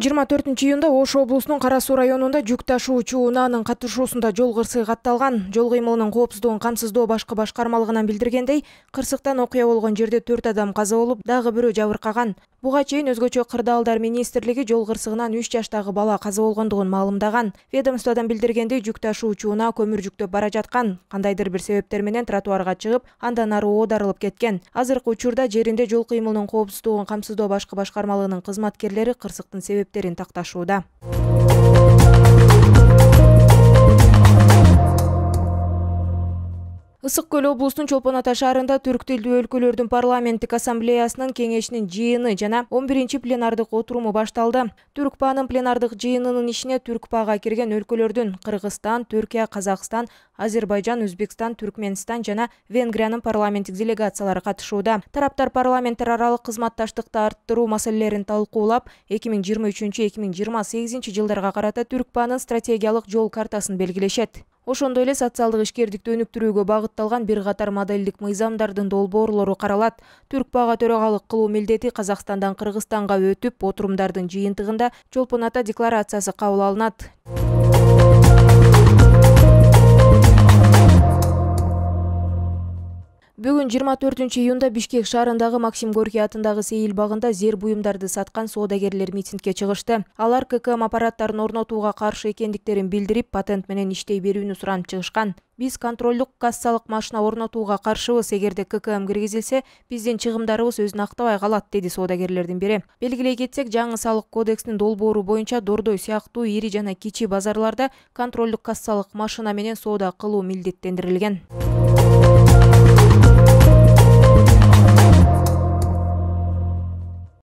Бүгүн 24-июнда Ош облусунун Кара Суу районунда жүк ташуучу унаанын катышуусунда жол кырсыгы катталган. Жол кыймылынын коопсуздугун камсыздоо башкы башкармалыгынан билдиргендей, кырсыктан окуя болгон жерде 4 адам каза болуп, дагы бирөө жабыркаган. Буга чейин өзгөчө кырдаалдар министрлиги жол кырсыгынан 3 жаштагы бала каза болгондугун маалымдаган. Ведомстводон билдиргендей, жүк ташуучу унаа көмүр жүктөп бара жаткан. Кандайдыр бир себептер менен тротуарга чыгып, андан ары оодарылып кеткен. Азыркы учурда жеринде жол кыймылынын коопсуздугун камсыздоо башкы башкармалыгынын кызматкерлери кырсыктын себептерин такташууда. Ысык Көл облусунун Чолпон Ата шаарында түрк тилдүү өлкөлөрдүн парламенттик ассамблеясынын кеңешинин жыйыны жана 11-чи пленардык отуруму башталды. Түркпаанын пленардык жыйынынын ишине Түркпаага кирген өлкөлөрдүн Кыргызстан, Түркия, Казакстан, Азербайжан, Өзбекстан, Түркменстан жана Венгриянын парламенттик делегациялары катышууда. Тараптар парламенттер аралык кызматташтыкты арттыруу маселелерин талкуулап, 2023-2028 жылдарга карата Түркпаанын стратегиялык жол картасын белгилешет. Ошондой эле социалдык ишкердикти өнүктүрүүгө багытталган бир катар моделдик мыйзамдардын долбоорлору каралат. Түркпаага төрагалык кылуу милдети Казакстандан Кыргызстанга өтүп, отурумдардын жыйынтыгында Чолпон Ата декларациясы кабыл алынат. Бүгүн 24-июнда Бишкек шаарындагы Максим Горький атындагы Сейил багында зер буюмдарды саткан соодагерлер митингге чыгышты. Алар ККМ аппараттарын орнотууга каршы экендиктерин билдирип, патент менен иштей берүүнү суранып чыгышкан. Биз контролдук кассалык машина орнотууга каршыбыз, эгерде ККМ киргизилсе, биздин чыгымдарыбыз өзүн актабай калат, деди соодагерлердин бири. Белгилей кетсек, жаңы салык кодекстин долбоору боюнча Дордой сыяктуу ири жана кичи базарларда контролдук кассалык машина менен соода кылуу милдеттендирилген.